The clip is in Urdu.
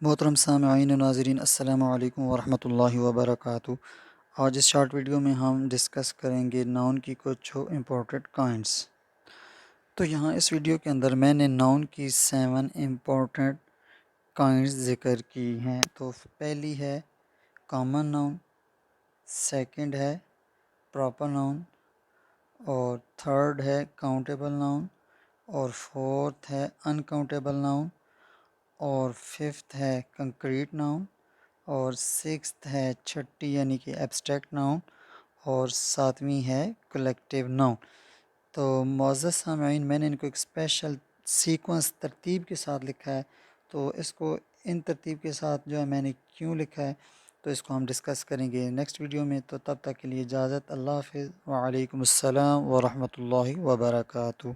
محترم سامعین و ناظرین، السلام علیکم ورحمۃ اللہ وبرکاتہ۔ آج اس شارٹ ویڈیو میں ہم ڈسکس کریں گے ناؤن کی کچھ امپورٹنٹ کائنڈس۔ تو یہاں اس ویڈیو کے اندر میں نے ناؤن کی 7 امپورٹنٹ کائنڈس ذکر کی ہیں۔ تو پہلی ہے کامن ناؤن، سیکنڈ ہے پراپر ناؤن، اور تھرڈ ہے کاؤنٹیبل ناؤن، اور فورتھ ہے انکاؤنٹیبل ناؤن، اور ففتھ ہے کنکریٹ ناؤن، اور سکستھ ہے چھٹی یعنی کہ ایبسٹریکٹ ناؤن، اور ساتویں ہے کلیکٹیو ناؤن۔ تو معزز سامعین، میں نے ان کو ایک اسپیشل سیکوینس ترتیب کے ساتھ لکھا ہے۔ تو اس کو ان ترتیب کے ساتھ جو ہے میں نے کیوں لکھا ہے، تو اس کو ہم ڈسکس کریں گے نیکسٹ ویڈیو میں۔ تو تب تک کے لیے اجازت، اللہ حافظ، وعلیکم السلام ورحمۃ اللہ وبرکاتہ۔